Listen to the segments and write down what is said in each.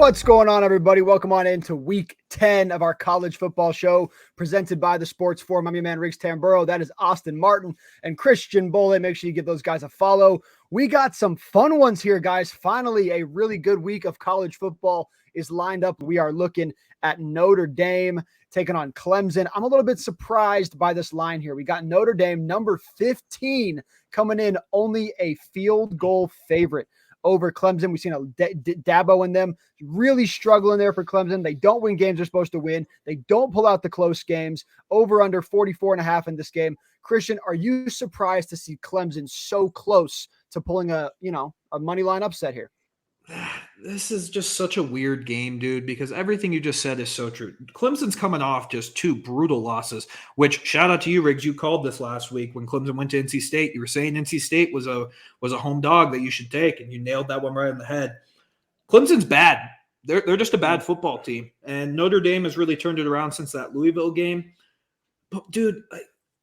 What's going on, everybody? Welcome on into week 10 of our college football show presented by the Sports Forum. I'm your man, Riggs Tamburo. That is Austin Martin and Christian Bole. Make sure you give those guys a follow. We got some fun ones here, guys. Finally, a really good week of college football is lined up. We are looking at Notre Dame taking on Clemson. I'm a little bit surprised by this line here. We got Notre Dame, number 15, coming in only a field goal favorite over Clemson. We've seen a Dabo in them really struggling there for Clemson. They don't win games they're supposed to win. They don't pull out the close games. Over under 44.5 in this game. Christian, are you surprised to see Clemson so close to pulling a money line upset here? This is just such a weird game, dude, because everything you just said is so true. Clemson's coming off just two brutal losses, which shout out to you, Riggs. You called this last week when Clemson went to NC State. You were saying NC State was a home dog that you should take, and you nailed that one right in the head. Clemson's bad. They're just a bad football team, and Notre Dame has really turned it around since that Louisville game. But, dude,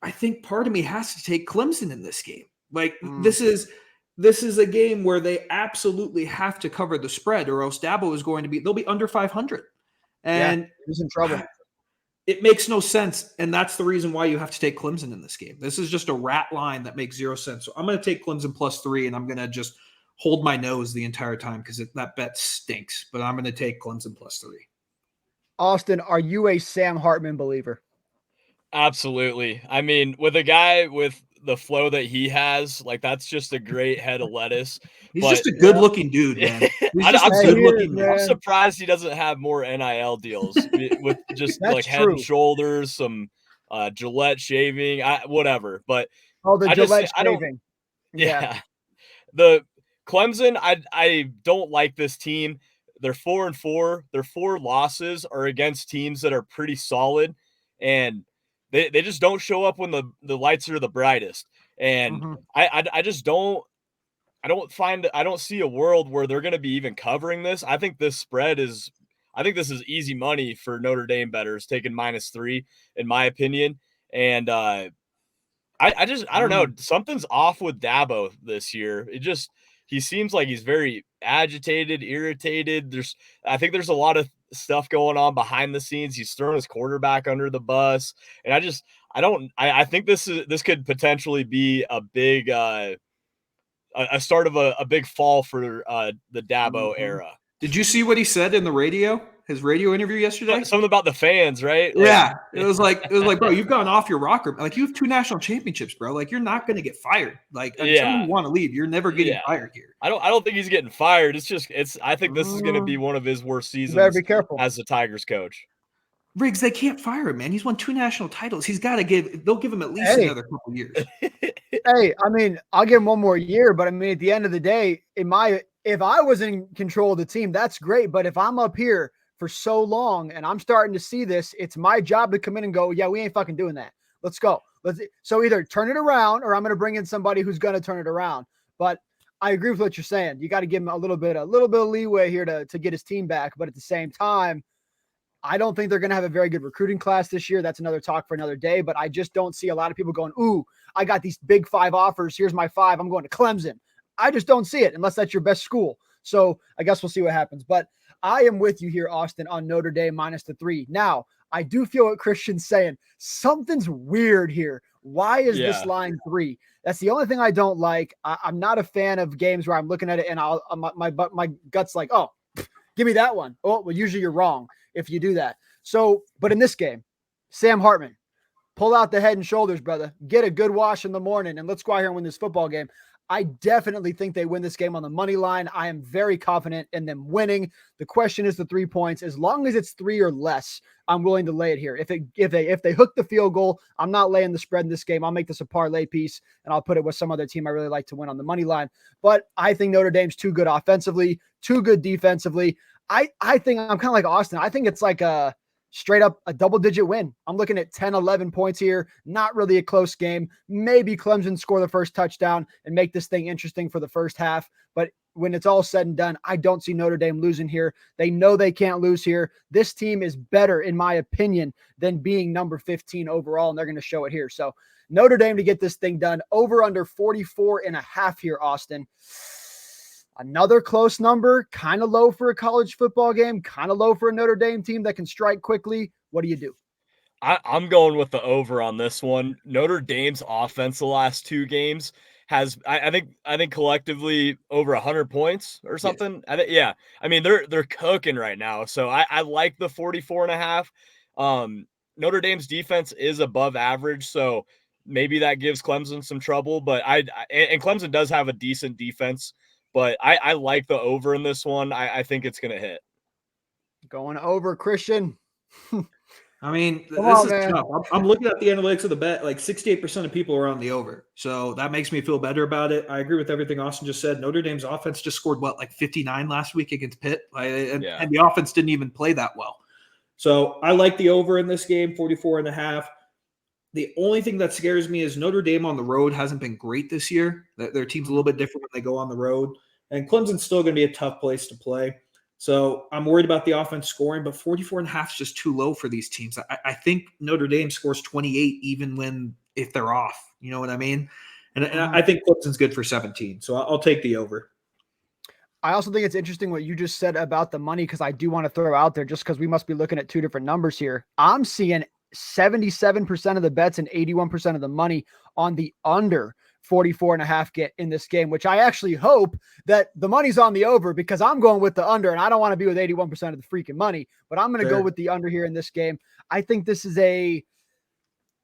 I think part of me has to take Clemson in this game. This is a game where they absolutely have to cover the spread, or else Dabo is going to they'll be under 500. And he's in trouble. It makes no sense. And that's the reason why you have to take Clemson in this game. This is just a rat line that makes zero sense. So I'm going to take Clemson +3, and I'm going to just hold my nose the entire time because that bet stinks. But I'm going to take Clemson +3. Austin, are you a Sam Hartman believer? Absolutely. I mean, with a guy with the flow that he has, like, that's just a great head of lettuce. He's just a good-looking dude, man. I'm surprised he doesn't have more NIL deals with just like head and shoulders, some Gillette shaving, whatever. But the Gillette shaving. Yeah. The Clemson, I don't like this team. They're 4-4. Their 4 losses are against teams that are pretty solid, and they just don't show up when the lights are the brightest. And I just don't see a world where they're going to be even covering this. I think this is easy money for Notre Dame bettors, taking -3 in my opinion. And I don't know, something's off with Dabo this year. He seems like he's very agitated, irritated. I think there's a lot of stuff going on behind the scenes. He's throwing his quarterback under the bus. And I think this could potentially be a big, a start of a big fall for the Dabo era. Did you see what he said in his radio interview yesterday? Something about the fans, right? Yeah. It was like, bro, you've gone off your rocker. Like, you have 2 national championships, bro. Like, you're not going to get fired. Like, until you want to leave, you're never getting fired here. I don't think he's getting fired. I think this is going to be one of his worst seasons. You better be careful as the Tigers coach. Riggs, they can't fire him, man. He's won 2 national titles. They'll give him at least another couple years. Hey, I mean, I'll give him one more year, but I mean, at the end of the day, if I was in control of the team, that's great. But if I'm up here for so long and I'm starting to see this, it's my job to come in and go, yeah, we ain't fucking doing that. Let's go. So either turn it around, or I'm going to bring in somebody who's going to turn it around. But I agree with what you're saying. You got to give him a little bit of leeway here to get his team back. But at the same time, I don't think they're going to have a very good recruiting class this year. That's another talk for another day. But I just don't see a lot of people going, ooh, I got these big 5 offers. Here's my 5. I'm going to Clemson. I just don't see it unless that's your best school. So I guess we'll see what happens. But I am with you here, Austin, on Notre Dame -3. Now, I do feel what Christian's saying. Something's weird here. Why is this line 3? That's the only thing I don't like. I'm not a fan of games where I'm looking at it and my gut's like, oh, give me that one. Oh, well, usually you're wrong if you do that. So, but in this game, Sam Hartman, pull out the head and shoulders, brother. Get a good wash in the morning, and let's go out here and win this football game. I definitely think they win this game on the money line. I am very confident in them winning. The question is the 3 points. As long as it's 3 or less, I'm willing to lay it here. If they hook the field goal, I'm not laying the spread in this game. I'll make this a parlay piece, and I'll put it with some other team I really like to win on the money line. But I think Notre Dame's too good offensively, too good defensively. I think I'm kind of like Austin. I think it's like straight up a double-digit win. I'm looking at 10, 11 points here. Not really a close game. Maybe Clemson score the first touchdown and make this thing interesting for the first half. But when it's all said and done, I don't see Notre Dame losing here. They know they can't lose here. This team is better, in my opinion, than being number 15 overall, and they're going to show it here. So Notre Dame to get this thing done. Over under 44.5 here, Austin. Another close number, kind of low for a college football game, kind of low for a Notre Dame team that can strike quickly. What do you do? I'm going with the over on this one. Notre Dame's offense the last 2 games has I think collectively over 100 points or something. Yeah. I mean, they're cooking right now. So I like the 44.5. Notre Dame's defense is above average, so maybe that gives Clemson some trouble, but and Clemson does have a decent defense, but I like the over in this one. I think it's going to hit. Going over, Christian. I mean, Come this on, is man. tough. I'm looking at the analytics of the bet. Like 68% of people are on the over. So that makes me feel better about it. I agree with everything Austin just said. Notre Dame's offense just scored, like 59 last week against Pitt? And the offense didn't even play that well. So I like the over in this game, 44.5. The only thing that scares me is Notre Dame on the road hasn't been great this year. Their team's a little bit different when they go on the road. And Clemson's still going to be a tough place to play. So I'm worried about the offense scoring, but 44.5 is just too low for these teams. I think Notre Dame scores 28 even if they're off. You know what I mean? And I think Clemson's good for 17. So I'll take the over. I also think it's interesting what you just said about the money, because I do want to throw out there, just because we must be looking at 2 different numbers here. I'm seeing 77% of the bets and 81% of the money on the under 44.5 get in this game, which I actually hope that the money's on the over, because I'm going with the under and I don't want to be with 81% of the freaking money, but I'm going to go with the under here in this game. I think this is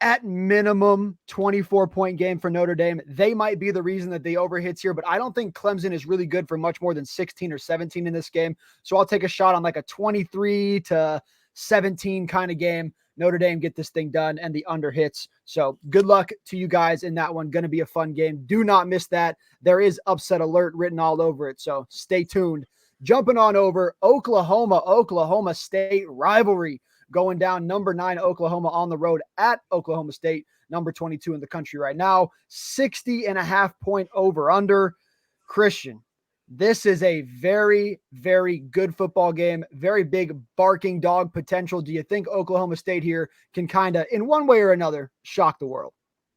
at minimum 24-point game for Notre Dame. They might be the reason that the over hits here, but I don't think Clemson is really good for much more than 16 or 17 in this game. So I'll take a shot on like a 23-17 kind of game. Notre Dame get this thing done and the under hits. So good luck to you guys in that one. Going to be a fun game. Do not miss that. There is upset alert written all over it. So stay tuned. Jumping on over, Oklahoma State rivalry going down. Number 9 Oklahoma on the road at Oklahoma State, number 22 in the country right now. 60.5 point over under. Christian, this is a very, very good football game. Very big barking dog potential. Do you think Oklahoma State here can kind of, in one way or another, shock the world?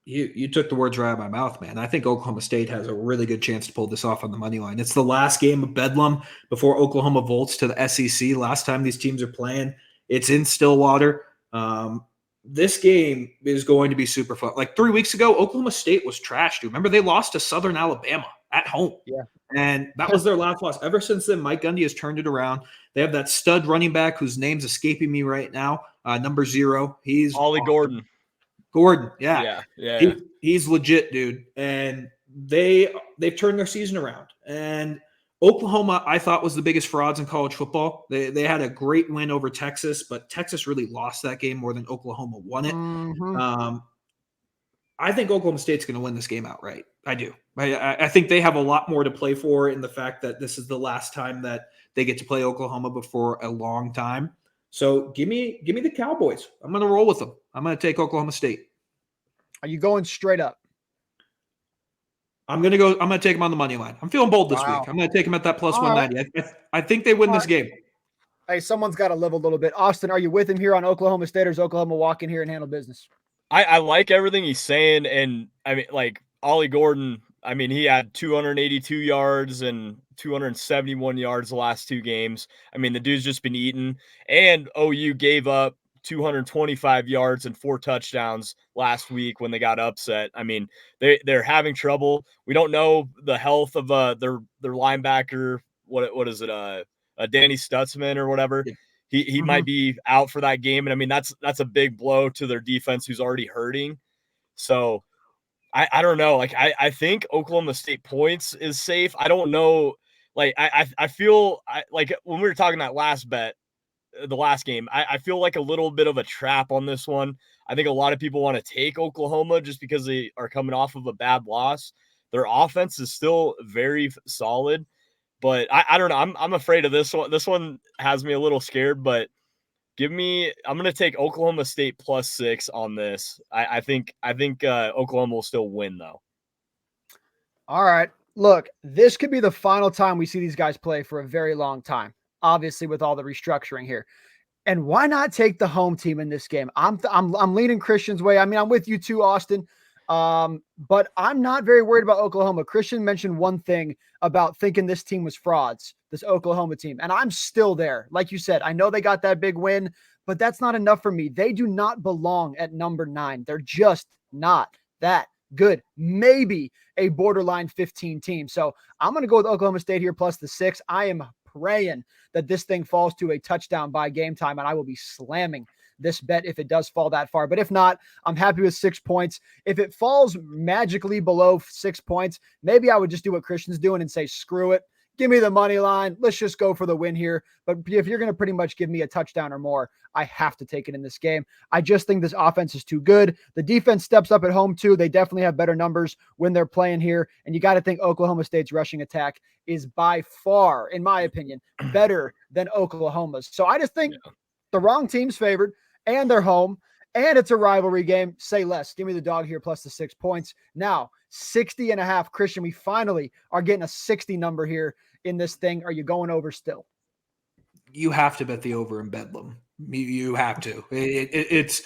You took the words right out of my mouth, man. I think Oklahoma State has a really good chance to pull this off on the money line. It's the last game of Bedlam before Oklahoma vaults to the SEC. Last time these teams are playing, it's in Stillwater. This game is going to be super fun. Like 3 weeks ago, Oklahoma State was trashed. Remember, they lost to Southern Alabama at home. Yeah. And that was their last loss. Ever since then, Mike Gundy has turned it around. They have that stud running back whose name's escaping me right now, number 0. He's Ollie awesome. Gordon, yeah. He's legit, dude. And they've turned their season around. And Oklahoma, I thought, was the biggest frauds in college football. They had a great win over Texas, but Texas really lost that game more than Oklahoma won it. Mm-hmm. I think Oklahoma State's going to win this game outright. I do. I think they have a lot more to play for in the fact that this is the last time that they get to play Oklahoma before a long time. So give me the Cowboys. I'm going to roll with them. I'm going to take Oklahoma State. Are you going straight up? I'm going to take them on the money line. I'm feeling bold this week. I'm going to take them at that plus 190. Right. I think they win this game. Hey, someone's got to live a little bit. Austin, are you with him here on Oklahoma State, or is Oklahoma walk in here and handle business? I like everything he's saying. And I mean, like Ollie Gordon, I mean, he had 282 yards and 271 yards the last 2 games. I mean, the dude's just been eating. And OU gave up 225 yards and 4 touchdowns last week when they got upset. I mean, they're having trouble. We don't know the health of their linebacker. What is it? Danny Stutzman or whatever. Yeah. He might be out for that game. And I mean, that's a big blow to their defense, who's already hurting. So I don't know. Like, I think Oklahoma State points is safe. I don't know. Like, I feel like when we were talking that last bet, the last game, I feel like a little bit of a trap on this one. I think a lot of people want to take Oklahoma just because they are coming off of a bad loss. Their offense is still very solid, but I don't know. I'm afraid of this one. This one has me a little scared, but I'm going to take Oklahoma State plus 6 on this. I think Oklahoma will still win, though. All right. Look, this could be the final time we see these guys play for a very long time, obviously, with all the restructuring here. And why not take the home team in this game? I'm leaning Christian's way. I mean, I'm with you too, Austin. But I'm not very worried about Oklahoma. Christian mentioned one thing about thinking this team was frauds, this Oklahoma team. And I'm still there. Like you said, I know they got that big win, but that's not enough for me. They do not belong at number 9. They're just not that good. Maybe a borderline 15 team. So I'm going to go with Oklahoma State here plus the 6. I am praying that this thing falls to a touchdown by game time, and I will be slamming this bet if it does fall that far. But if not, I'm happy with 6 points. If it falls magically below 6 points, maybe I would just do what Christian's doing and say, screw it. Give me the money line. Let's just go for the win here. But if you're going to pretty much give me a touchdown or more, I have to take it in this game. I just think this offense is too good. The defense steps up at home too. They definitely have better numbers when they're playing here. And you got to think Oklahoma State's rushing attack is by far, in my opinion, better than Oklahoma's. So I just think the wrong team's favored and they're home and it's a rivalry game. Say less. Give me the dog here plus the 6 points. Now, 60.5. Christian, we finally are getting a 60 number here in this thing. Are you going over still? You have to bet the over in Bedlam. You have to. It's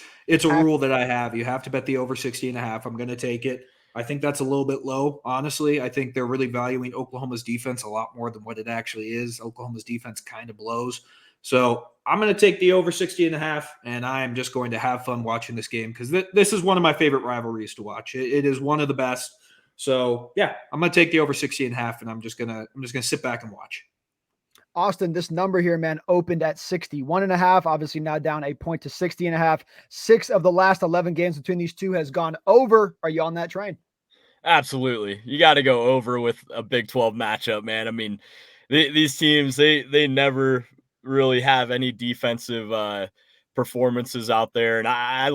a rule that I have. You have to bet the over 60.5. I'm going to take it. I think that's a little bit low. Honestly, I think they're really valuing Oklahoma's defense a lot more than what it actually is. Oklahoma's defense kind of blows. So I'm going to take the over 60.5, and I'm just going to have fun watching this game because this is one of my favorite rivalries to watch. It is one of the best. So yeah, I'm going to take the over 60.5, and I'm just gonna sit back and watch. Austin, this number here, man, opened at 61.5. Obviously now down a point to 60.5. 6 of the last 11 games between these two has gone over. Are you on that train? Absolutely. You got to go over with a Big 12 matchup, man. I mean, these teams, they never really have any defensive performances out there. And I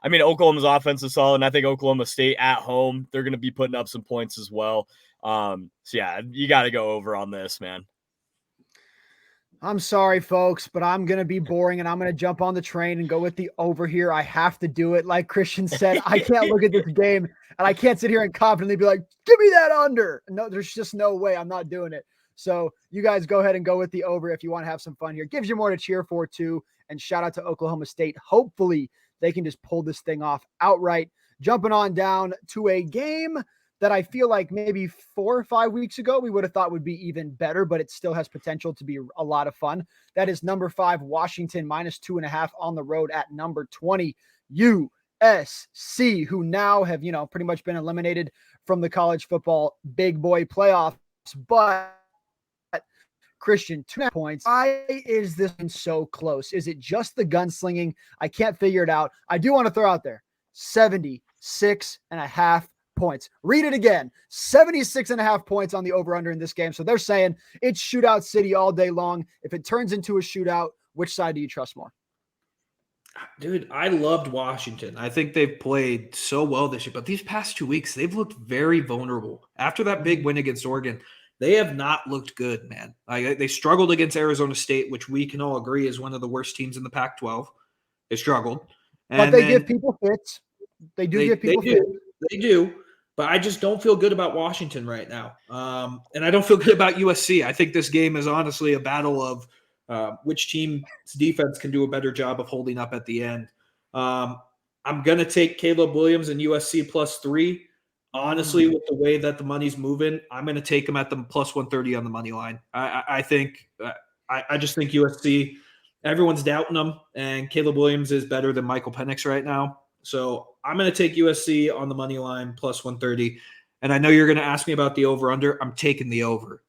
mean, Oklahoma's offense is solid, and I think Oklahoma State at home, they're going to be putting up some points as well. So yeah, you got to go over on this, man. I'm sorry, folks, but I'm going to be boring and I'm going to jump on the train and go with the over here. I have to do it. Like Christian said, I can't look at this game and I can't sit here and confidently be like, give me that under. No, there's just no way. I'm not doing it. So you guys go ahead and go with the over if you want to have some fun here. Gives you more to cheer for too. And shout out to Oklahoma State. Hopefully they can just pull this thing off outright. Jumping on down to a game that I feel like maybe 4 or 5 weeks ago we would have thought would be even better, but it still has potential to be a lot of fun. That is number 5, Washington, -2.5 on the road at number 20, USC, who now have, pretty much been eliminated from the college football big boy playoffs. But Christian, 2 points. Why is this so close? Is it just the gunslinging? I can't figure it out. I do want to throw out there 76.5 points. Read it again. 76.5 points on the over-under in this game. So they're saying it's shootout city all day long. If it turns into a shootout, which side do you trust more? Dude, I loved Washington. I think they've played so well this year, but these past 2 weeks, they've looked very vulnerable. After that big win against Oregon, they have not looked good, man. They struggled against Arizona State, which we can all agree is one of the worst teams in the Pac-12. They struggled. But they give people fits. They give people fits. They do. But I just don't feel good about Washington right now. And I don't feel good about USC. I think this game is honestly a battle of which team's defense can do a better job of holding up at the end. I'm going to take Caleb Williams and USC +3. Honestly, with the way that the money's moving, I'm going to take them at the +130 on the money line. I just think USC, everyone's doubting them, and Caleb Williams is better than Michael Penix right now. So I'm going to take USC on the money line +130. And I know you're going to ask me about the over-under. I'm taking the over.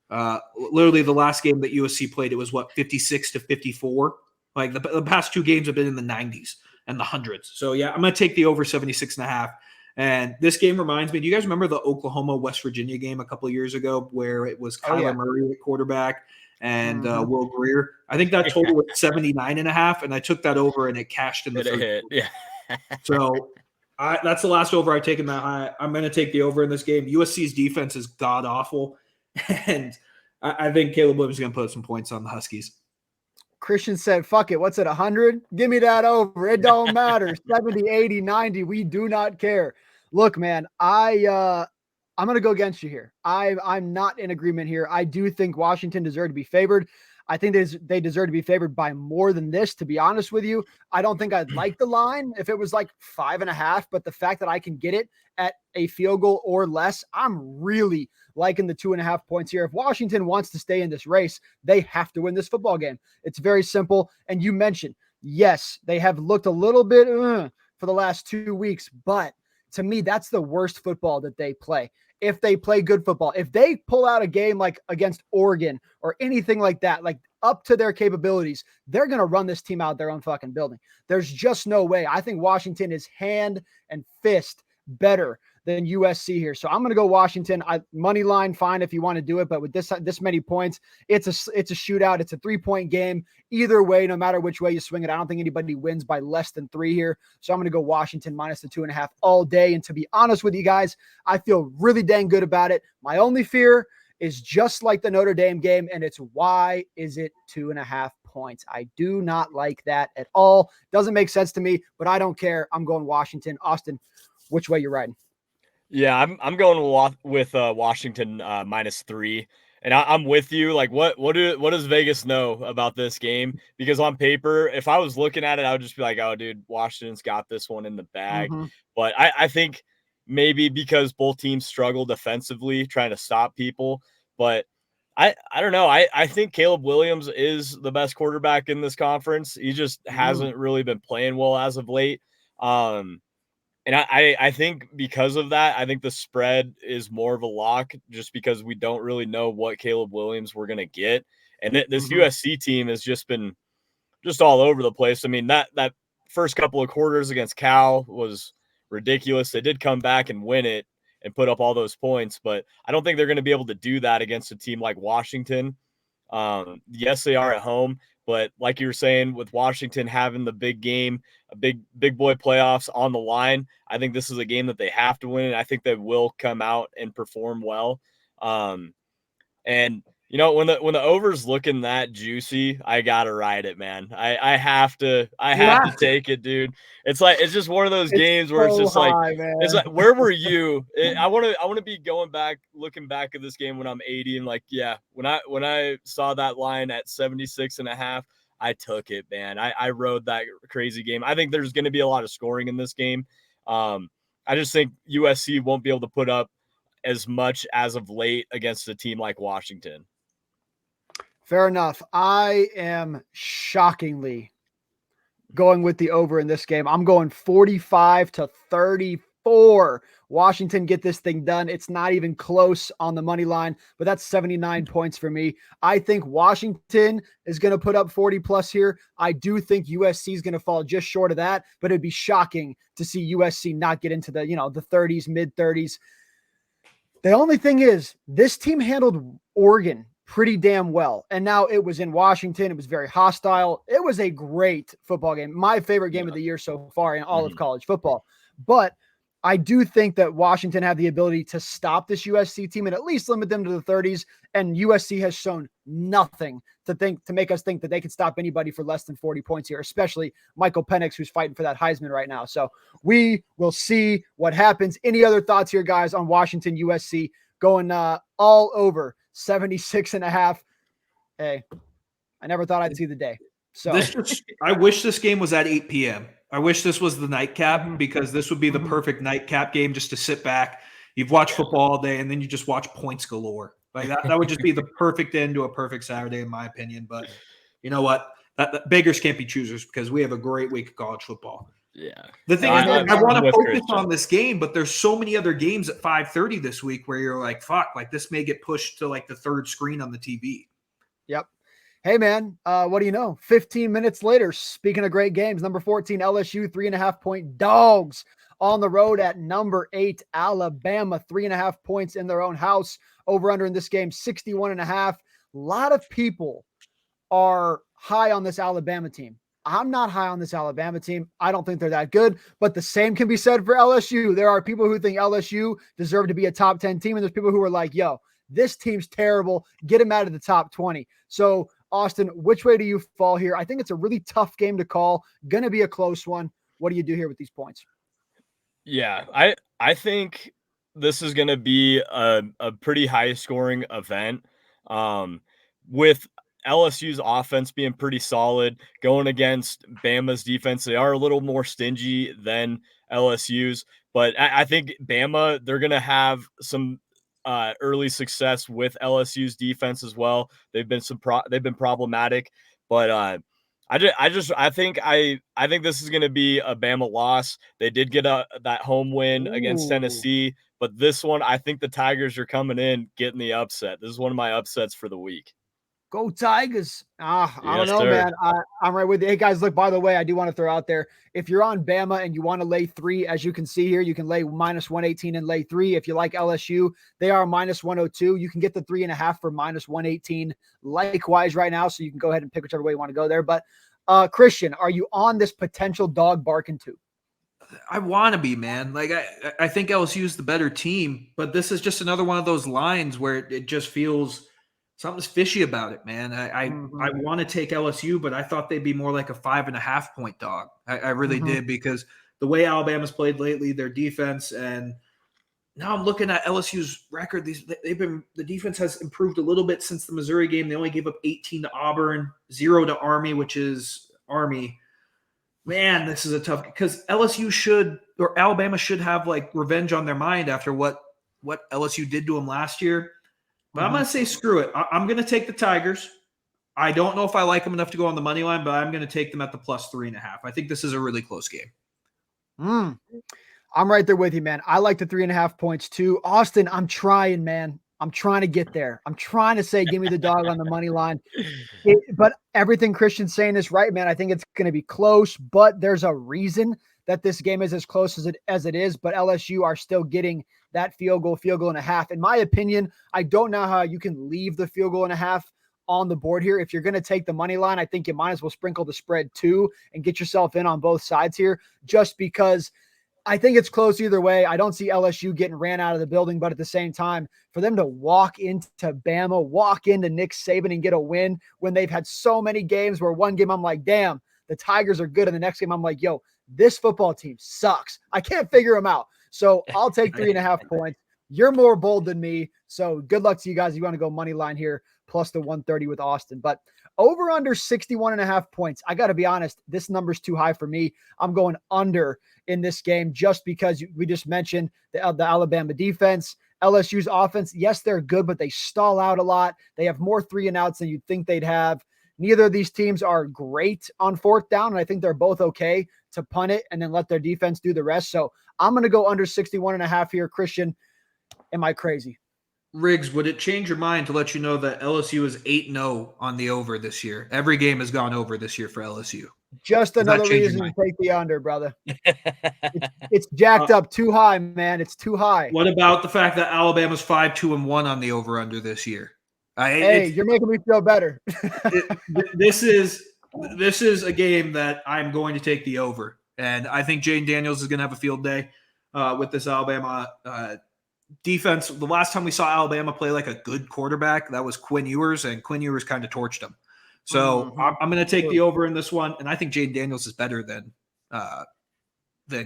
Literally the last game that USC played, it was 56-54. Like the past 2 games have been in the 90s and the hundreds. So yeah, I'm going to take the over 76.5. And this game reminds me, do you guys remember the Oklahoma-West Virginia game a couple of years ago where it was Kyler Murray at quarterback and Will Greer? I think that total was 79.5, and I took that over and it cashed in the third. Hit. Yeah. So that's the last over I've taken that high. I'm going to take the over in this game. USC's defense is god-awful, and I think Caleb Williams is going to put some points on the Huskies. Christian said, fuck it. What's it, 100? Give me that over. It don't matter. 70, 80, 90. We do not care. Look, man, I'm going to go against you here. I'm not in agreement here. I do think Washington deserved to be favored. I think they deserve to be favored by more than this, to be honest with you. I don't think I'd like the line if it was like 5.5, but the fact that I can get it at a field goal or less, I'm really liking the 2.5 points here. If Washington wants to stay in this race, they have to win this football game. It's very simple. And you mentioned, yes, they have looked a little bit for the last 2 weeks, but to me, that's the worst football that they play. If they play good football, if they pull out a game like against Oregon or anything like that, like up to their capabilities, they're going to run this team out their own fucking building. There's just no way. I think Washington is hand and fist better than USC here. So I'm going to go Washington. Money line, fine if you want to do it, but with this many points, it's a shootout. It's a 3-point game. Either way, no matter which way you swing it, I don't think anybody wins by less than 3 here. So I'm going to go Washington minus the 2.5 all day. And to be honest with you guys, I feel really dang good about it. My only fear is just like the Notre Dame game, and it's why is it 2.5 points? I do not like that at all. Doesn't make sense to me, but I don't care. I'm going Washington. Austin, which way you riding? Yeah, I'm going with Washington -3, and I'm with you. Like, what does Vegas know about this game? Because on paper, if I was looking at it, I would just be like, oh, dude, Washington's got this one in the bag. Mm-hmm. But I think maybe because both teams struggle defensively trying to stop people. But I don't know. I think Caleb Williams is the best quarterback in this conference. He just hasn't really been playing well as of late. And I think because of that, I think the spread is more of a lock just because we don't really know what Caleb Williams we're going to get. And this USC team has just been just all over the place. I mean, that first couple of quarters against Cal was ridiculous. They did come back and win it and put up all those points, but I don't think they're going to be able to do that against a team like Washington. Yes, they are at home, but like you were saying, with Washington having the big game, a big boy playoffs on the line, I think this is a game that they have to win, and I think they will come out and perform well. And you know, when the over's looking that juicy, I gotta ride it, man. I have to take it, dude. It's just one of those games where it's just high, like, man. it's like, where were you? I want to be looking back at this game when I'm 80 and like, yeah, when I saw that line at 76.5, I took it, man. I rode that crazy game. I think there's going to be a lot of scoring in this game. I just think USC won't be able to put up as much as of late against a team like Washington. Fair enough. I am shockingly going with the over in this game. I'm going 45-34. Washington get this thing done. It's not even close on the money line, but that's 79 points for me. I think Washington is going to put up 40 plus here. I do think USC is going to fall just short of that, but it'd be shocking to see USC not get into the 30s, mid 30s. The only thing is this team handled Oregon pretty damn well. And now it was in Washington. It was very hostile. It was a great football game. My favorite game of the year so far in all of college football. But I do think that Washington have the ability to stop this USC team and at least limit them to the 30s. And USC has shown nothing to make us think that they can stop anybody for less than 40 points here, especially Michael Penix, who's fighting for that Heisman right now. So we will see what happens. Any other thoughts here, guys, on Washington, USC going all over 76.5? Hey, I never thought I'd see the day. So I wish this game was at 8 p.m. I wish this was the nightcap because this would be the perfect nightcap game just to sit back. You've watched football all day and then you just watch points galore. Like that would just be the perfect end to a perfect Saturday, in my opinion. But you know what? That beggars can't be choosers because we have a great week of college football. Yeah. The thing is, I want to focus on this game, but there's so many other games at 5:30 this week where you're like, fuck, like this may get pushed to like the third screen on the TV. Yep. Hey, man, what do you know? 15 minutes later, speaking of great games, number 14, LSU, 3.5-point dogs on the road at number 8, Alabama, 3.5 points in their own house. Over under in this game, 61.5. A lot of people are high on this Alabama team. I'm not high on this Alabama team. I don't think they're that good, but the same can be said for LSU. There are people who think LSU deserve to be a top 10 team, and there's people who are like, yo, this team's terrible. Get them out of the top 20. So, Austin, which way do you fall here? I think it's a really tough game to call. Going to be a close one. What do you do here with these points? Yeah, I think this is going to be a pretty high scoring event. With LSU's offense being pretty solid going against Bama's defense. They are a little more stingy than LSU's, but I think Bama, they're going to have some early success with LSU's defense as well. They've been problematic, but I think this is going to be a Bama loss. They did get that home win against Tennessee, but this one, I think the Tigers are coming in getting the upset. This is one of my upsets for the week. Go Tigers. I don't Yes, know, sir. man. I'm right with you. Hey, guys, look, by the way, I do want to throw out there, if you're on Bama and you want to lay 3, as you can see here, you can lay -118 and lay 3. If you like LSU, they are -102. You can get the 3.5 for -118 likewise right now, so you can go ahead and pick whichever way you want to go there. But Christian, are you on this potential dog barking too? I want to be, man. Like I think LSU is the better team, but this is just another one of those lines where it just feels something's fishy about it, man. I want to take LSU, but I thought they'd be more like a 5.5 point dog. I really did, because the way Alabama's played lately, their defense, and now I'm looking at LSU's record. The defense has improved a little bit since the Missouri game. They only gave up 18 to Auburn, 0 to Army, which is Army. Man, this is a tough, because Alabama should have like revenge on their mind after what LSU did to them last year. But I'm going to say screw it. I'm going to take the Tigers. I don't know if I like them enough to go on the money line, but I'm going to take them at the +3.5. I think this is a really close game. I'm right there with you, man. I like the 3.5 points too. Austin, I'm trying, man. I'm trying to get there. I'm trying to say, give me the dog on the money line. But everything Christian's saying is right, man. I think it's going to be close, but there's a reason that this game is as close as it is. But LSU are still getting that field goal and a half. In my opinion, I don't know how you can leave the field goal and a half on the board here. If you're going to take the money line, I think you might as well sprinkle the spread too and get yourself in on both sides here, just because I think it's close either way. I don't see LSU getting ran out of the building, but at the same time, for them to walk into Bama, walk into Nick Saban and get a win when they've had so many games where one game I'm like, damn, the Tigers are good. And the next game I'm like, yo, this football team sucks. I can't figure them out. So I'll take 3.5 points. You're more bold than me. So good luck to you guys. You want to go money line here, plus the 130 with Austin. But over under 61.5 points. I got to be honest, this number's too high for me. I'm going under in this game just because we just mentioned the Alabama defense. LSU's offense, yes, they're good, but they stall out a lot. They have more 3-and-outs than you'd think they'd have. Neither of these teams are great on 4th down, and I think they're both okay to punt it and then let their defense do the rest. So I'm going to go under 61.5 here. Christian, am I crazy? Riggs, would it change your mind to let you know that LSU is 8-0 on the over this year? Every game has gone over this year for LSU. Just another reason to take the under, brother. It's jacked up too high, man. It's too high. What about the fact that Alabama's 5-2-1 on the over-under this year? Hey, you're making me feel better. This is a game that I'm going to take the over, and I think Jayden Daniels is going to have a field day with this Alabama defense. The last time we saw Alabama play like a good quarterback, that was Quinn Ewers, and Quinn Ewers kind of torched them. So I'm going to take the over in this one, and I think Jayden Daniels is better than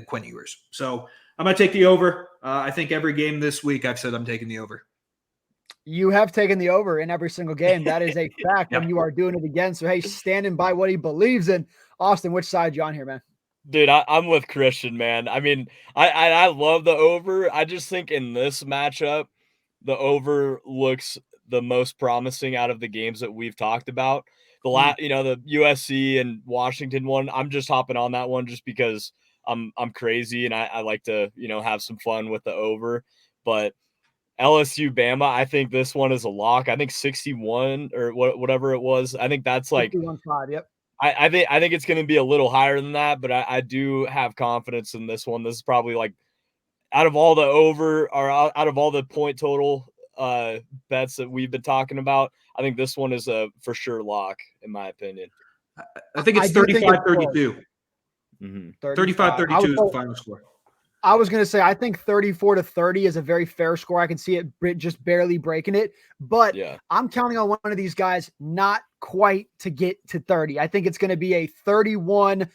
Quinn Ewers. So I'm going to take the over. I think every game this week I've said I'm taking the over. You have taken the over in every single game. That is a fact, and you are doing it again. So, hey, standing by what he believes in. Austin, which side you on here, man? Dude, I'm with Christian, man. I mean, I love the over. I just think in this matchup, the over looks the most promising out of the games that we've talked about. The USC and Washington one, I'm just hopping on that one just because I'm crazy and I like to, have some fun with the over. But LSU Bama, I think this one is a lock. I think 61 or whatever it was. I think that's like 61.5. Yep. I think it's going to be a little higher than that, but I do have confidence in this one. This is probably like out of all the over or out of all the point total bets that we've been talking about, I think this one is a for sure lock in my opinion. I think it's 35-32. 35-32 is the final score. I was going to say, I think 34-30 is a very fair score. I can see it just barely breaking it, but I'm counting on one of these guys not quite to get to 30. I think it's going to be a 31-30.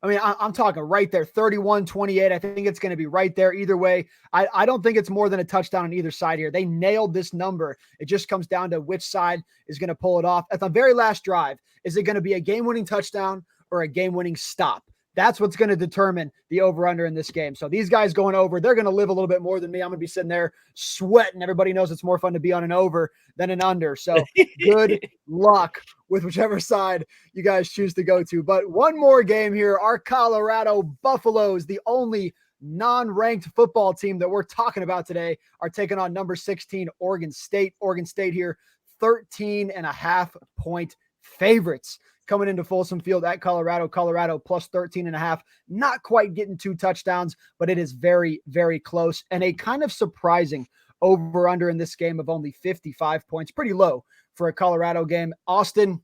I mean, I'm talking right there, 31-28. I think it's going to be right there either way. I don't think it's more than a touchdown on either side here. They nailed this number. It just comes down to which side is going to pull it off. At the very last drive, is it going to be a game-winning touchdown or a game-winning stop? That's what's going to determine the over-under in this game. So these guys going over, they're going to live a little bit more than me. I'm going to be sitting there sweating. Everybody knows it's more fun to be on an over than an under. So good luck with whichever side you guys choose to go to. But one more game here. Our Colorado Buffaloes, the only non-ranked football team that we're talking about today, are taking on number 16, Oregon State. Oregon State here, 13.5-point favorites coming into Folsom Field at Colorado. Colorado plus 13.5, not quite getting 2 touchdowns, but it is very, very close. And a kind of surprising over-under in this game of only 55 points. Pretty low for a Colorado game. Austin,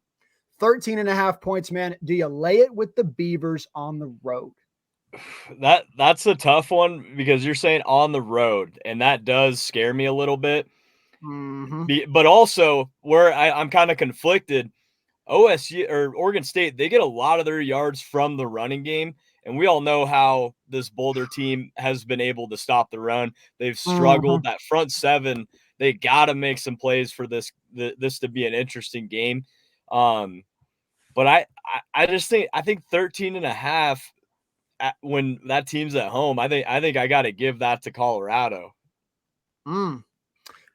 13.5 points, man. Do you lay it with the Beavers on the road? That's a tough one because you're saying on the road, and that does scare me a little bit. But also, where I'm kind of conflicted, OSU or Oregon State, they get a lot of their yards from the running game. And we all know how this Boulder team has been able to stop the run. They've struggled. That front seven, they got to make some plays for this to be an interesting game. But I think 13.5 when that team's at home, I think I got to give that to Colorado.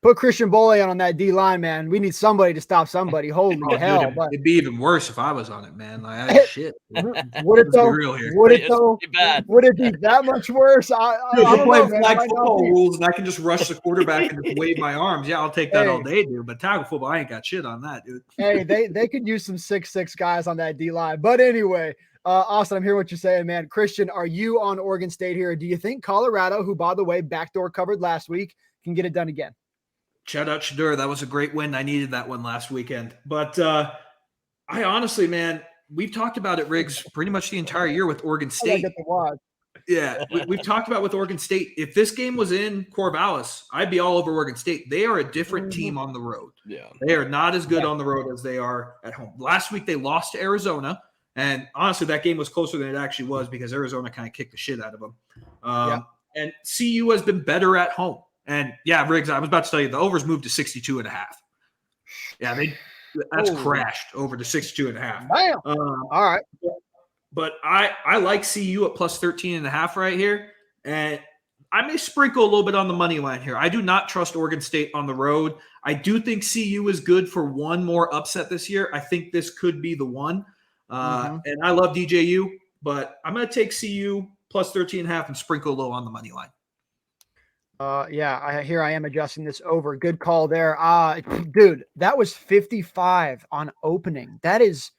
Put Christian Bolañon on that D line, man. We need somebody to stop somebody. Holy hell! Dude, it'd be even worse if I was on it, man. Like, shit. Would it though? Would it be that much worse? We're playing flag football rules, and I can just rush the quarterback and just wave my arms. Yeah, I'll take that all day, dude. But tackle football, I ain't got shit on that, dude. Hey, they could use some 6'6" guys on that D line. But anyway, Austin, I'm hearing what you're saying, man. Christian, are you on Oregon State here? Do you think Colorado, who by the way backdoor covered last week, can get it done again? Shout out Shedeur. That was a great win. I needed that one last weekend. But I honestly, man, we've talked about it, Riggs, pretty much the entire year with Oregon State. Yeah, we've talked about with Oregon State. If this game was in Corvallis, I'd be all over Oregon State. They are a different team on the road. Yeah, they are not as good on the road as they are at home. Last week, they lost to Arizona. And honestly, that game was closer than it actually was because Arizona kind of kicked the shit out of them. And CU has been better at home. And yeah, Riggs, I was about to tell you, the overs moved to 62.5. Yeah, that's crashed over to 62.5. Damn. All right. But I like CU at plus 13.5 right here. And I may sprinkle a little bit on the money line here. I do not trust Oregon State on the road. I do think CU is good for one more upset this year. I think this could be the one. And I love DJU, but I'm going to take CU plus 13.5 and sprinkle a little on the money line. Here I am adjusting this over. Good call there. Dude, that was 55 on opening. That is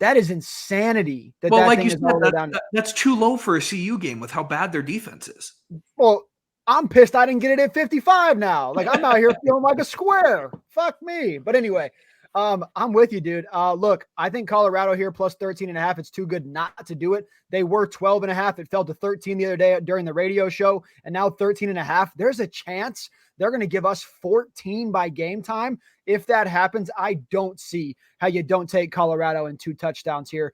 insanity. Like you said, that's too low for a CU game with how bad their defense is. Well, I'm pissed I didn't get it at 55 now. Like, I'm out here feeling like a square. Fuck me. But anyway, I'm with you, dude. Look, I think Colorado here plus 13.5. It's too good not to do it. They were 12.5. It fell to 13 the other day during the radio show, and now 13.5. There's a chance they're going to give us 14 by game time. If that happens, I don't see how you don't take Colorado and 2 touchdowns here.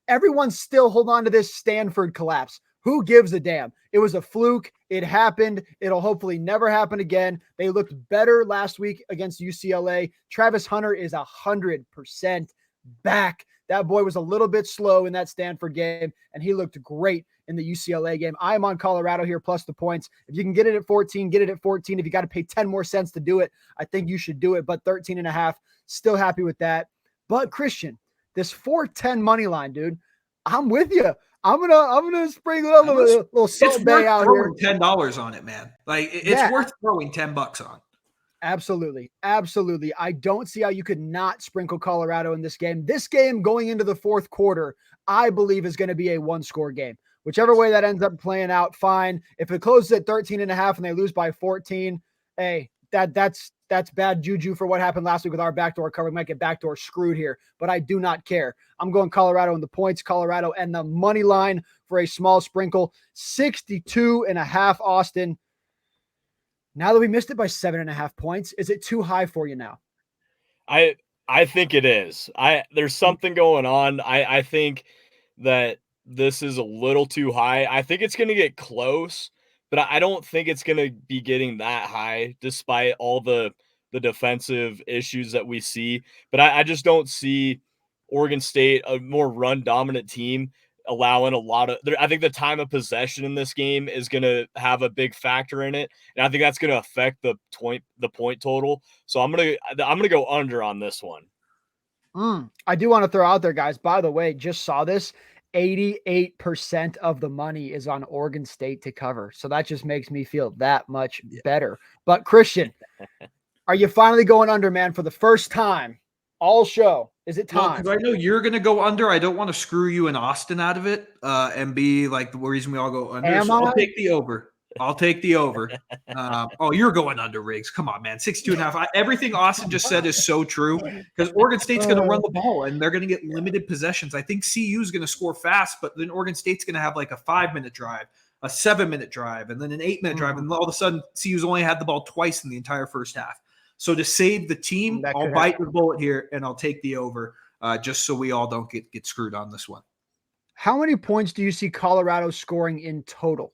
Everyone's still holding on to this Stanford collapse. Who gives a damn? It was a fluke. It happened. It'll hopefully never happen again. They looked better last week against UCLA. Travis Hunter is 100% back. That boy was a little bit slow in that Stanford game, and he looked great in the UCLA game. I am on Colorado here plus the points. If you can get it at 14, get it at 14. If you got to pay 10 more cents to do it, I think you should do it. But 13.5, still happy with that. But Christian, this 410 money line, dude, I'm with you. I'm gonna sprinkle a little Salt Bay out here. $10 on it, man. Like it's worth throwing $10 on. Absolutely. I don't see how you could not sprinkle Colorado in this game. This game going into the fourth quarter, I believe is going to be a 1-score game. Whichever way that ends up playing out, fine. If it closes at 13.5 and they lose by 14, hey, that's bad juju for what happened last week with our backdoor cover. We might get backdoor screwed here, but I do not care. I'm going Colorado in the points, Colorado and the money line for a small sprinkle. 62.5, Austin. Now that we missed it by 7.5 points, is it too high for you now? I I think it is. There's something going on. I think that this is a little too high. I think it's going to get close, but I don't think it's going to be getting that high despite all the defensive issues that we see. But I just don't see Oregon State, a more run dominant team, allowing a lot of. I think the time of possession in this game is going to have a big factor in it, and I think that's going to affect the point total. So I'm gonna go under on this one. I do want to throw out there, guys. By the way, just saw this. 88% of the money is on Oregon State to cover. So that just makes me feel that much better. But Christian, are you finally going under, man, for the first time all show? Is it time? Because I know you're going to go under. I don't want to screw you and Austin out of it and be like the reason we all go under. I'll take the over. I'll take the over. You're going under, Riggs. Come on, man. 62.5. Everything Austin just said is so true because Oregon State's going to run the ball and they're going to get limited possessions. I think CU is going to score fast, but then Oregon State's going to have like a 5-minute drive, a 7-minute drive, and then an 8-minute drive. And all of a sudden, CU's only had the ball twice in the entire first half. So to save the team, I'll bite the bullet here and I'll take the over just so we all don't get screwed on this one. How many points do you see Colorado scoring in total?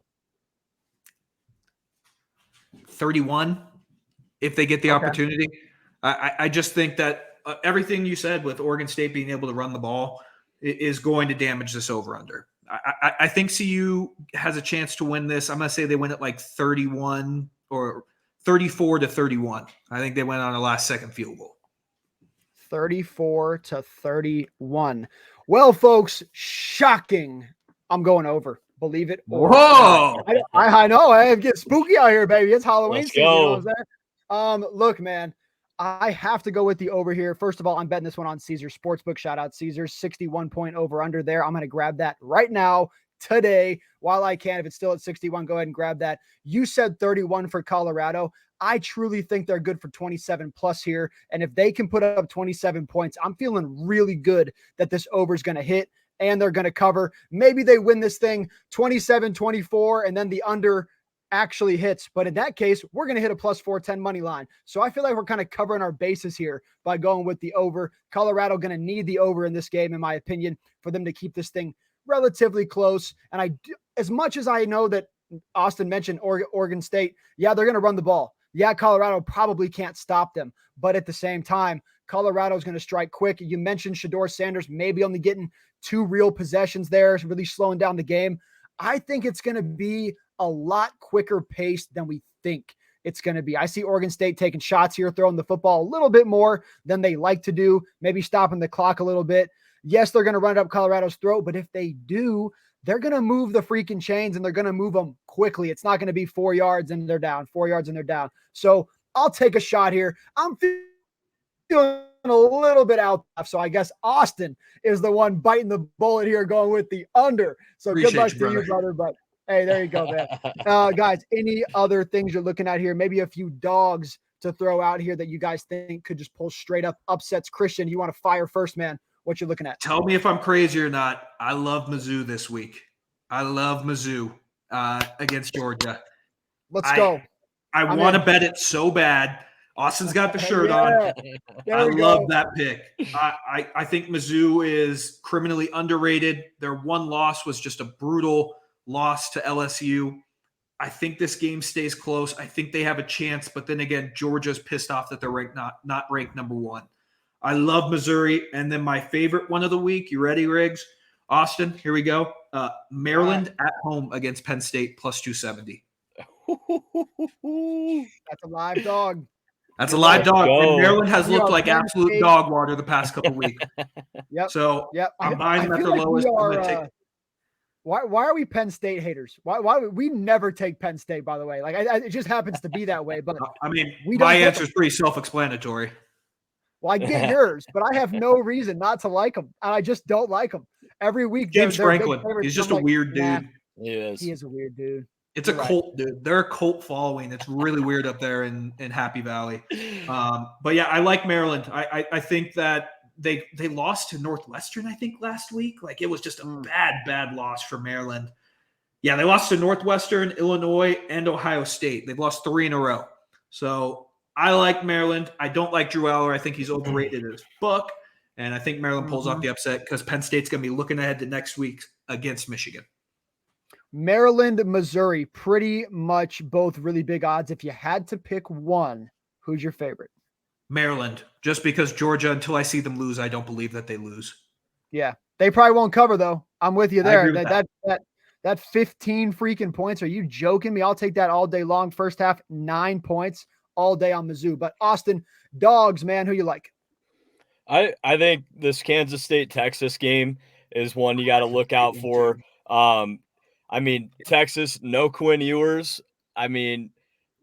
31 if they get the opportunity. I just think that everything you said with Oregon State being able to run the ball is going to damage this over-under. I think CU has a chance to win this. I'm going to say they win at like 31 or 34-31. I think they went on a last-second field goal. 34-31. Well, folks, shocking. I'm going over. Believe it or not. I know. I get spooky out here, baby. It's Halloween season. Go. You know what I'm saying? Look, man, I have to go with the over here. First of all, I'm betting this one on Caesars Sportsbook. Shout out Caesars. 61-point over under there. I'm going to grab that right now, today, while I can. If it's still at 61, go ahead and grab that. You said 31 for Colorado. I truly think they're good for 27 plus here. And if they can put up 27 points, I'm feeling really good that this over is going to hit and they're going to cover. Maybe they win this thing 27-24 and then the under actually hits. But in that case, we're going to hit a plus 410 money line. So I feel like we're kind of covering our bases here by going with the over. Colorado going to need the over in this game, in my opinion, for them to keep this thing relatively close. And as much as I know that Austin mentioned Oregon State, yeah, they're going to run the ball. Yeah, Colorado probably can't stop them. But at the same time, Colorado's going to strike quick. You mentioned Shedeur Sanders maybe only getting 2 real possessions there, really slowing down the game. I think it's going to be a lot quicker paced than we think it's going to be. I see Oregon State taking shots here, throwing the football a little bit more than they like to do, maybe stopping the clock a little bit. Yes, they're going to run it up Colorado's throat, but if they do, they're going to move the freaking chains and they're going to move them quickly. It's not going to be 4 yards and they're down, 4 yards and they're down. So I'll take a shot here. I'm feeling a little bit out. So I guess Austin is the one biting the bullet here, going with the under. So good luck to you, brother. But hey, there you go, man. Guys, any other things you're looking at here? Maybe a few dogs to throw out here that you guys think could just pull straight up upsets. Christian, you want to fire first, man? What you're looking at? Tell me if I'm crazy or not. I love Mizzou this week. I love Mizzou against Georgia. Let's go. I want to bet it so bad. Austin's got the shirt on. I love that pick. I think Mizzou is criminally underrated. Their one loss was just a brutal loss to LSU. I think this game stays close. I think they have a chance, but then again, Georgia's pissed off that they're ranked not ranked number 1. I love Missouri. And then my favorite one of the week. You ready, Riggs? Austin, here we go. Maryland at home against Penn State plus 270. That's a live dog. That's a live dog. And Maryland has looked like absolute dog water the past couple of weeks. Yep. So I'm buying them at their like lowest. Why are we Penn State haters? Why we never take Penn State, by the way? Like it just happens to be that way. But I mean, my answer is pretty self-explanatory. Well, I get yours, but I have no reason not to like them. I just don't like them. Every week, James Franklin, he's just a weird dude. Nah, he is a weird dude. It's a cult, dude. They're a cult following. It's really weird up there in Happy Valley. But yeah, I like Maryland. I think that they lost to Northwestern, I think, last week. Like, it was just a bad loss for Maryland. Yeah, they lost to Northwestern, Illinois, and Ohio State. They've lost 3 in a row. So I like Maryland. I don't like Drew Aller. I think he's overrated as fuck. And I think Maryland pulls off the upset because Penn State's going to be looking ahead to next week against Michigan. Maryland, Missouri, pretty much both really big odds. If you had to pick one, who's your favorite? Maryland, just because Georgia, until I see them lose, I don't believe that they lose. Yeah, they probably won't cover though. I'm with you there. That 15 freaking points. Are you joking me? I'll take that all day long. First half, 9 points all day on Mizzou. But Austin, dogs, man, who you like? I think this Kansas State Texas game is one you got to look out for. I mean, Texas, no Quinn Ewers. I mean,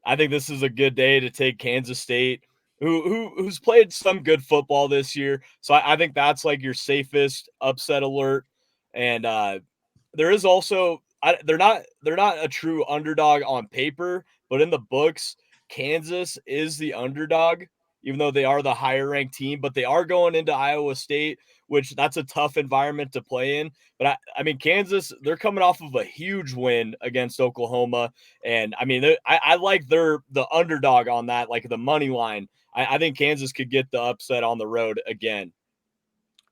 I think this is a good day to take Kansas State, who's played some good football this year. So I think that's like your safest upset alert. And there is also they're not a true underdog on paper, but in the books, Kansas is the underdog, even though they are the higher ranked team. But they are going into Iowa State, which that's a tough environment to play in. But I mean, Kansas, they're coming off of a huge win against Oklahoma. And I mean, I like the underdog on that, like the money line. I think Kansas could get the upset on the road again.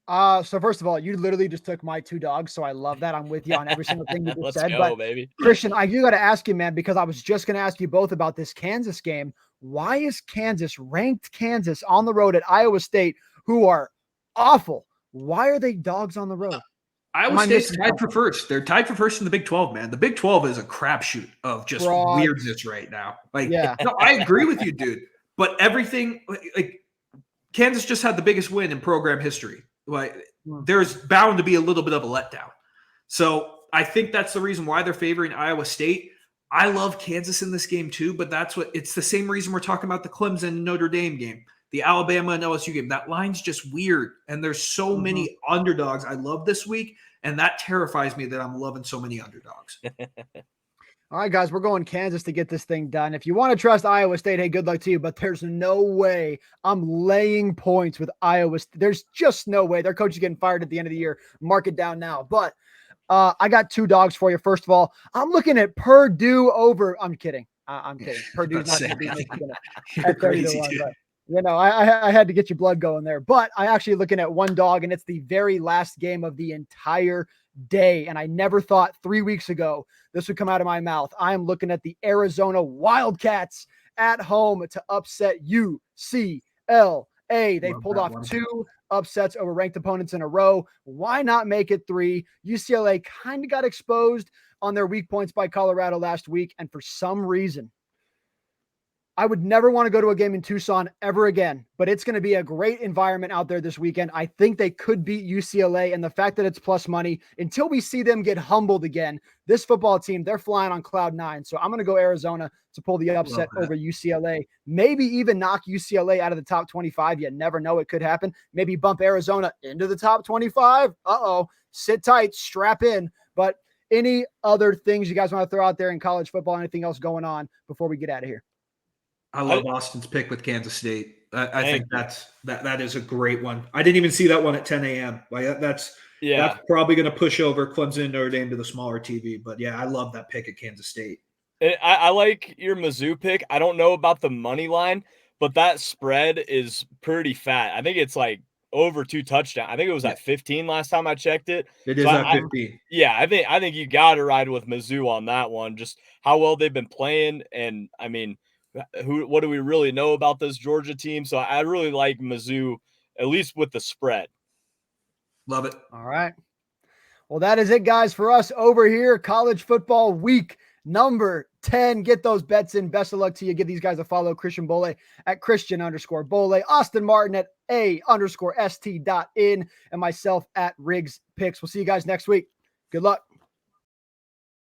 So first of all, you literally just took my two dogs. So I love that. I'm with you on every single thing you just said. Go, but baby. Christian, I do got to ask you, man, because I was just going to ask you both about this Kansas game. Why is ranked Kansas on the road at Iowa State, who are awful? Why are they dogs on the road? Iowa State's tied for first. They're tied for first in the Big 12, man. The Big 12 is a crapshoot of just weirdness right now. Like, yeah. No, I agree with you, dude. But everything, like Kansas just had the biggest win in program history. Like, there's bound to be a little bit of a letdown. So I think that's the reason why they're favoring Iowa State. I love Kansas in this game too, but it's the same reason we're talking about the Clemson Notre Dame game, the Alabama and LSU game. That line's just weird. And there's so many underdogs I love this week. And that terrifies me that I'm loving so many underdogs. All right, guys, we're going Kansas to get this thing done. If you want to trust Iowa State, hey, good luck to you. But there's no way I'm laying points with Iowa State. There's just no way. Their coach is getting fired at the end of the year. Mark it down now. But I got two dogs for you. First of all, I'm looking at Purdue over. I'm kidding. I'm kidding. Purdue's not going to be Michigan at 30-1. But, you know, I had to get your blood going there. But I actually looking at one dog, and it's the very last game of the entire day. And I never thought 3 weeks ago this would come out of my mouth. I am looking at the Arizona Wildcats at home to upset UCLA. They've pulled off two upsets over ranked opponents in a row. Why not make it three? UCLA kind of got exposed on their weak points by Colorado last week. And for some reason, I would never want to go to a game in Tucson ever again, but it's going to be a great environment out there this weekend. I think they could beat UCLA, and the fact that it's plus money, until we see them get humbled again, this football team, they're flying on cloud nine. So I'm going to go Arizona to pull the upset over UCLA, maybe even knock UCLA out of the top 25. You never know. It could happen. Maybe bump Arizona into the top 25. Sit tight, strap in. But any other things you guys want to throw out there in college football, anything else going on before we get out of here? I love Austin's pick with Kansas State. I think that is a great one. I didn't even see that one at 10 a.m. Like that's probably going to push over Clemson and Notre Dame to the smaller TV. But yeah, I love that pick at Kansas State. I like your Mizzou pick. I don't know about the money line, but that spread is pretty fat. I think it's like over 2 touchdowns. I think it was at 15 last time I checked it. It is at 15. Yeah, I think you got to ride with Mizzou on that one. Just how well they've been playing, and I mean, what do we really know about this Georgia team? So I really like Mizzou, at least with the spread. Love it. All right. Well, that is it, guys, for us over here. College football week number 10. Get those bets in. Best of luck to you. Give these guys a follow. Christian Bole at Christian_Bole. Austin Martin at A_ST.in. And myself at Riggs Picks. We'll see you guys next week. Good luck.